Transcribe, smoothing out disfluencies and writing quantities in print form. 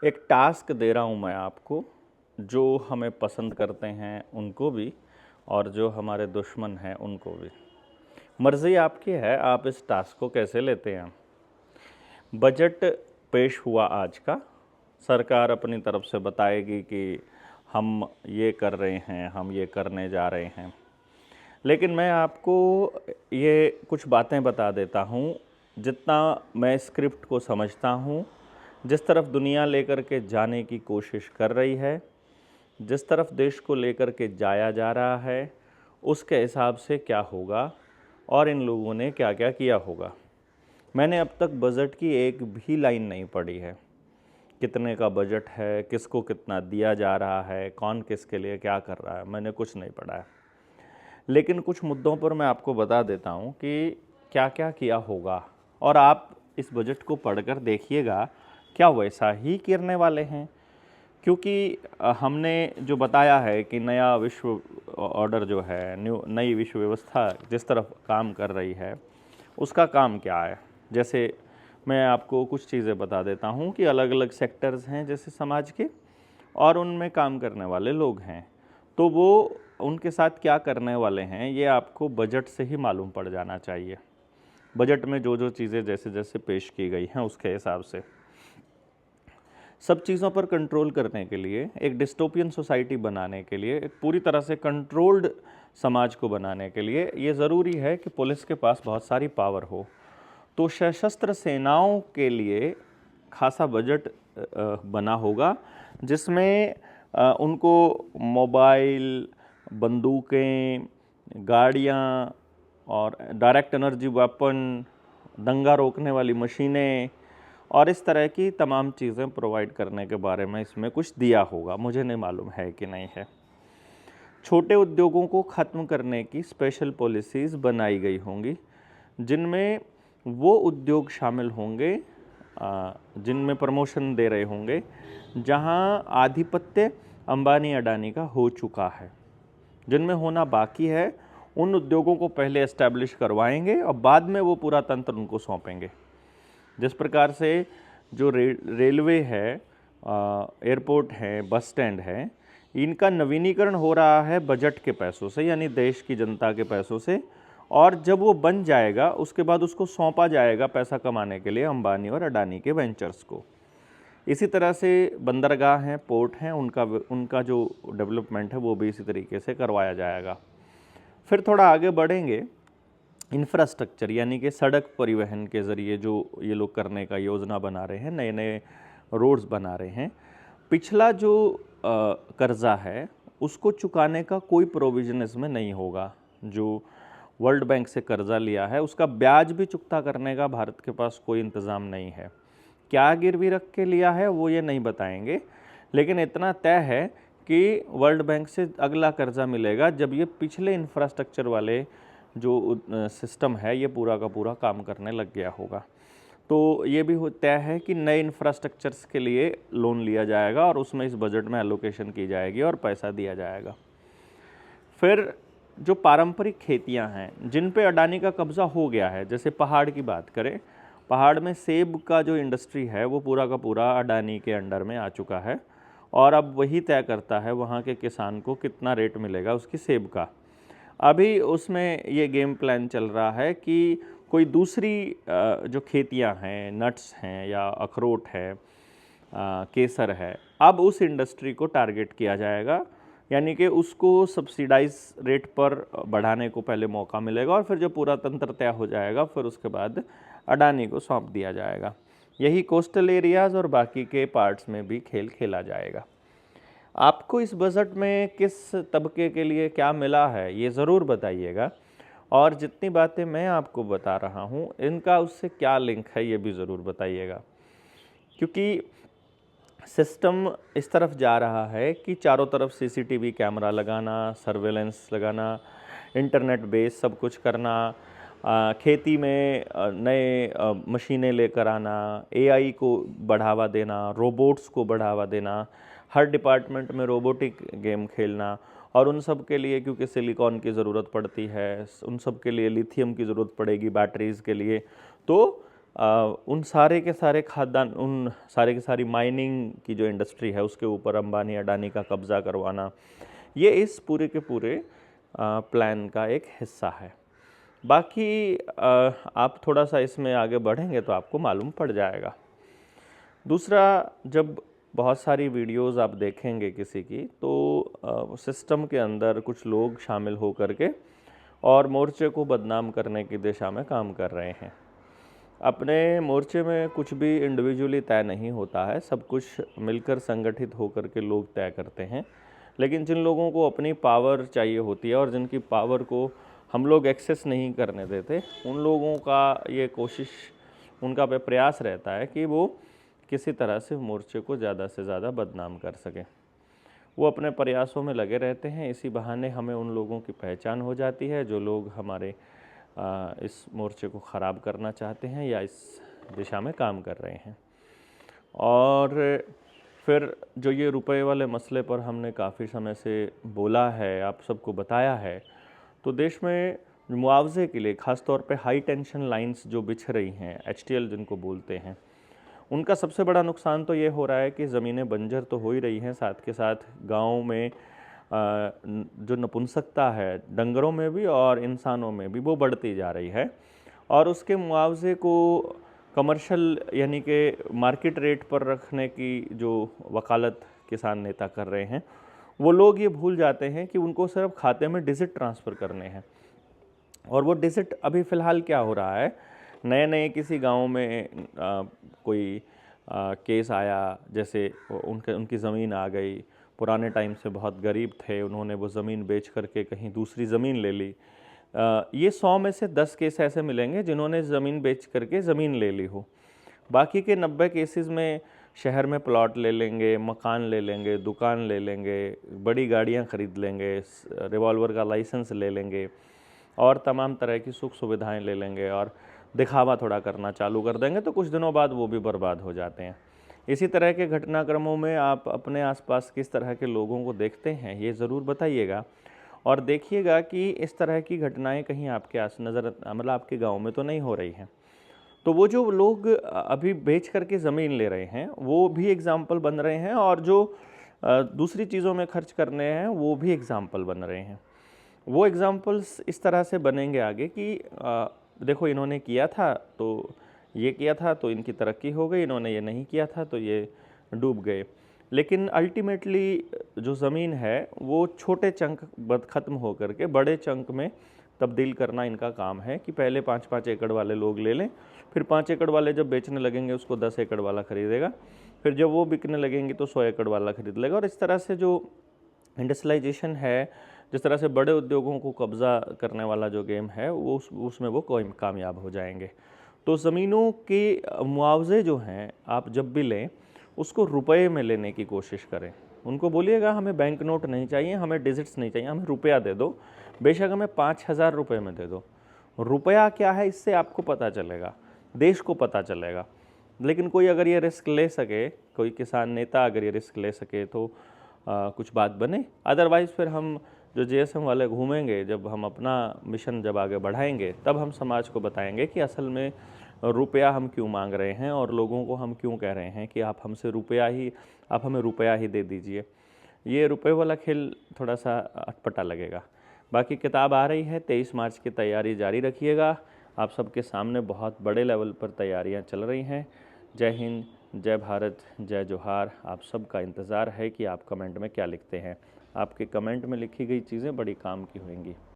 एक टास्क दे रहा हूँ मैं आपको, जो हमें पसंद करते हैं उनको भी और जो हमारे दुश्मन हैं उनको भी। मर्ज़ी आपकी है, आप इस टास्क को कैसे लेते हैं। बजट पेश हुआ आज का। सरकार अपनी तरफ से बताएगी कि हम ये कर रहे हैं, हम ये करने जा रहे हैं, लेकिन मैं आपको ये कुछ बातें बता देता हूँ। जितना मैं स्क्रिप्ट को समझता हूँ, जिस तरफ दुनिया लेकर के जाने की कोशिश कर रही है, जिस तरफ देश को लेकर के जाया जा रहा है, उसके हिसाब से क्या होगा और इन लोगों ने क्या क्या किया होगा। मैंने अब तक बजट की एक भी लाइन नहीं पढ़ी है। कितने का बजट है, किसको कितना दिया जा रहा है, कौन किसके लिए क्या कर रहा है, मैंने कुछ नहीं पढ़ा है। लेकिन कुछ मुद्दों पर मैं आपको बता देता हूँ कि क्या क्या किया होगा, और आप इस बजट को पढ़कर देखिएगा क्या वैसा ही करने वाले हैं। क्योंकि हमने जो बताया है कि नया विश्व ऑर्डर जो है, नई विश्व व्यवस्था जिस तरफ काम कर रही है, उसका काम क्या है। जैसे मैं आपको कुछ चीज़ें बता देता हूँ कि अलग अलग सेक्टर्स हैं जैसे समाज के, और उनमें काम करने वाले लोग हैं, तो वो उनके साथ क्या करने वाले हैं ये आपको बजट से ही मालूम पड़ जाना चाहिए। बजट में जो जो चीज़ें जैसे जैसे पेश की गई हैं उसके हिसाब से सब चीज़ों पर कंट्रोल करने के लिए, एक डिस्टोपियन सोसाइटी बनाने के लिए, एक पूरी तरह से कंट्रोल्ड समाज को बनाने के लिए ये ज़रूरी है कि पुलिस के पास बहुत सारी पावर हो। तो सशस्त्र सेनाओं के लिए खासा बजट बना होगा, जिसमें उनको मोबाइल, बंदूकें, गाड़ियाँ और डायरेक्ट एनर्जी वेपन, दंगा रोकने वाली मशीनें और इस तरह की तमाम चीज़ें प्रोवाइड करने के बारे में इसमें कुछ दिया होगा। मुझे नहीं मालूम है कि नहीं है। छोटे उद्योगों को ख़त्म करने की स्पेशल पॉलिसीज़ बनाई गई होंगी, जिनमें वो उद्योग शामिल होंगे जिनमें प्रमोशन दे रहे होंगे जहां आधिपत्य अंबानी अडानी का हो चुका है। जिनमें होना बाकी है उन उद्योगों को पहले एस्टैब्लिश करवाएंगे और बाद में वो पूरा तंत्र उनको सौंपेंगे। जिस प्रकार से जो रेलवे है, एयरपोर्ट है, बस स्टैंड है, इनका नवीनीकरण हो रहा है बजट के पैसों से, यानी देश की जनता के पैसों से, और जब वो बन जाएगा उसके बाद उसको सौंपा जाएगा पैसा कमाने के लिए अंबानी और अडानी के वेंचर्स को। इसी तरह से बंदरगाह हैं, पोर्ट हैं, उनका जो डेवलपमेंट है वो भी इसी तरीके से करवाया जाएगा। फिर थोड़ा आगे बढ़ेंगे, इंफ्रास्ट्रक्चर यानी कि सड़क परिवहन के ज़रिए जो ये लोग करने का योजना बना रहे हैं, नए नए रोड्स बना रहे हैं। पिछला जो कर्जा है उसको चुकाने का कोई प्रोविज़न इसमें नहीं होगा। जो वर्ल्ड बैंक से कर्जा लिया है उसका ब्याज भी चुकता करने का भारत के पास कोई इंतज़ाम नहीं है। क्या गिरवी रख के लिया है वो ये नहीं बताएंगे, लेकिन इतना तय है कि वर्ल्ड बैंक से अगला कर्जा मिलेगा जब ये पिछले इंफ्रास्ट्रक्चर वाले जो सिस्टम है ये पूरा का पूरा काम करने लग गया होगा। तो ये भी तय है कि नए इंफ्रास्ट्रक्चर्स के लिए लोन लिया जाएगा और उसमें इस बजट में एलोकेशन की जाएगी और पैसा दिया जाएगा। फिर जो पारंपरिक खेतियां हैं जिन पे अडानी का कब्जा हो गया है, जैसे पहाड़ की बात करें, पहाड़ में सेब का जो इंडस्ट्री है वो पूरा का पूरा अडानी के अंडर में आ चुका है, और अब वही तय करता है वहाँ के किसान को कितना रेट मिलेगा उसकी सेब का। अभी उसमें ये गेम प्लान चल रहा है कि कोई दूसरी जो खेतियां हैं, नट्स हैं या अखरोट है, केसर है, अब उस इंडस्ट्री को टारगेट किया जाएगा, यानी कि उसको सब्सिडाइज रेट पर बढ़ाने को पहले मौका मिलेगा और फिर जब पूरा तंत्र तय हो जाएगा फिर उसके बाद अडानी को सौंप दिया जाएगा। यही कोस्टल एरियाज़ और बाकी के पार्ट्स में भी खेल खेला जाएगा। आपको इस बजट में किस तबके के लिए क्या मिला है ये ज़रूर बताइएगा, और जितनी बातें मैं आपको बता रहा हूँ इनका उससे क्या लिंक है ये भी ज़रूर बताइएगा। क्योंकि सिस्टम इस तरफ जा रहा है कि चारों तरफ सीसीटीवी कैमरा लगाना, सर्वेलेंस लगाना, इंटरनेट बेस सब कुछ करना, खेती में नए मशीनें लेकर आना, एआई को बढ़ावा देना, रोबोट्स को बढ़ावा देना, हर डिपार्टमेंट में रोबोटिक गेम खेलना, और उन सब के लिए क्योंकि सिलिकॉन की ज़रूरत पड़ती है, उन सब के लिए लिथियम की ज़रूरत पड़ेगी बैटरीज़ के लिए, तो उन सारे के सारे खाद्यान्न, उन सारे की सारी माइनिंग की जो इंडस्ट्री है उसके ऊपर अंबानी अडानी का कब्ज़ा करवाना, ये इस पूरे के पूरे प्लान का एक हिस्सा है। बाकी आप थोड़ा सा इसमें आगे बढ़ेंगे तो आपको मालूम पड़ जाएगा। दूसरा, जब बहुत सारी वीडियोस आप देखेंगे किसी की, तो सिस्टम के अंदर कुछ लोग शामिल हो करके और मोर्चे को बदनाम करने की दिशा में काम कर रहे हैं। अपने मोर्चे में कुछ भी इंडिविजुअली तय नहीं होता है, सब कुछ मिलकर संगठित होकर के लोग तय करते हैं। लेकिन जिन लोगों को अपनी पावर चाहिए होती है और जिनकी पावर को हम लोग एक्सेस नहीं करने देते, उन लोगों का ये कोशिश, उनका प्रयास रहता है कि वो किसी तरह से मोर्चे को ज़्यादा से ज़्यादा बदनाम कर सकें। वो अपने प्रयासों में लगे रहते हैं। इसी बहाने हमें उन लोगों की पहचान हो जाती है जो लोग हमारे इस मोर्चे को ख़राब करना चाहते हैं या इस दिशा में काम कर रहे हैं। और फिर जो ये रुपए वाले मसले पर हमने काफ़ी समय से बोला है, आप सबको बताया है, तो देश में मुआवजे के लिए ख़ास तौर पे हाई टेंशन लाइंस जो बिछ रही हैं, HTL जिनको बोलते हैं, उनका सबसे बड़ा नुकसान तो ये हो रहा है कि ज़मीनें बंजर तो हो ही रही हैं, साथ के साथ गाँव में जो नपुंसकता है डंगरों में भी और इंसानों में भी, वो बढ़ती जा रही है। और उसके मुआवजे को कमर्शियल यानी कि मार्केट रेट पर रखने की जो वकालत किसान नेता कर रहे हैं, वो लोग ये भूल जाते हैं कि उनको सिर्फ खाते में डिजिट ट्रांसफ़र करने हैं। और वो डिजिट अभी फ़िलहाल क्या हो रहा है, नए नए किसी गांव में कोई केस आया, जैसे उनकी ज़मीन आ गई, पुराने टाइम से बहुत गरीब थे, उन्होंने वो ज़मीन बेच करके कहीं दूसरी ज़मीन ले ली। ये 100 में से 10 केस ऐसे मिलेंगे जिन्होंने ज़मीन बेच करके ज़मीन ले ली हो। बाकी के 90 केसेस में शहर में प्लॉट ले लेंगे, मकान ले लेंगे, दुकान ले लेंगे, बड़ी गाड़ियाँ ख़रीद लेंगे, रिवॉल्वर का लाइसेंस ले लेंगे और तमाम तरह की सुख सुविधाएं ले लेंगे और दिखावा थोड़ा करना चालू कर देंगे, तो कुछ दिनों बाद वो भी बर्बाद हो जाते हैं। इसी तरह के घटनाक्रमों में आप अपने आसपास किस तरह के लोगों को देखते हैं, ये ज़रूर बताइएगा। और देखिएगा कि इस तरह की घटनाएं कहीं आपके मतलब आपके गांव में तो नहीं हो रही हैं। तो वो जो लोग अभी बेच करके ज़मीन ले रहे हैं, वो भी एग्ज़ाम्पल बन रहे हैं, और जो दूसरी चीज़ों में खर्च करने हैं वो भी एग्ज़ाम्पल बन रहे हैं। वो एग्ज़ाम्पल्स इस तरह से बनेंगे आगे कि देखो इन्होंने किया था तो ये किया था तो इनकी तरक्की हो गई, इन्होंने ये नहीं किया था तो ये डूब गए। लेकिन अल्टीमेटली जो ज़मीन है वो छोटे चंक ख़त्म हो करके बड़े चंक में तब्दील करना इनका काम है कि पहले 5-5 एकड़ वाले लोग ले लें, फिर 5 एकड़ वाले जब बेचने लगेंगे उसको 10 एकड़ वाला ख़रीदेगा, फिर जब वो बिकने लगेंगे तो 100 एकड़ वाला ख़रीद लेगा। और इस तरह से जो इंडस्ट्रियलाइजेशन है, जिस तरह से बड़े उद्योगों को कब्ज़ा करने वाला जो गेम है, वो उसमें वो कामयाब हो जाएंगे। तो ज़मीनों के मुआवजे जो हैं आप जब भी लें उसको रुपए में लेने की कोशिश करें। उनको बोलिएगा हमें बैंक नोट नहीं चाहिए, हमें डिजिट्स नहीं चाहिए, हमें रुपया दे दो, बेशक हमें 5,000 रुपये में दे दो। रुपया क्या है इससे आपको पता चलेगा, देश को पता चलेगा। लेकिन कोई अगर ये रिस्क ले सके, कोई किसान नेता अगर ये रिस्क ले सके तो कुछ बात बने। अदरवाइज़ फिर हम जो JSM वाले घूमेंगे, जब हम अपना मिशन जब आगे बढ़ाएंगे तब हम समाज को बताएंगे कि असल में रुपया हम क्यों मांग रहे हैं और लोगों को हम क्यों कह रहे हैं कि आप हमें रुपया ही दे दीजिए। ये रुपये वाला खेल थोड़ा सा अटपटा लगेगा। बाकी किताब आ रही है, 23 मार्च की तैयारी जारी रखिएगा। आप सबके सामने बहुत बड़े लेवल पर तैयारियां चल रही हैं। जय हिंद, जय भारत, जय जोहार। आप सबका इंतज़ार है कि आप कमेंट में क्या लिखते हैं। आपके कमेंट में लिखी गई चीज़ें बड़ी काम की होंगी।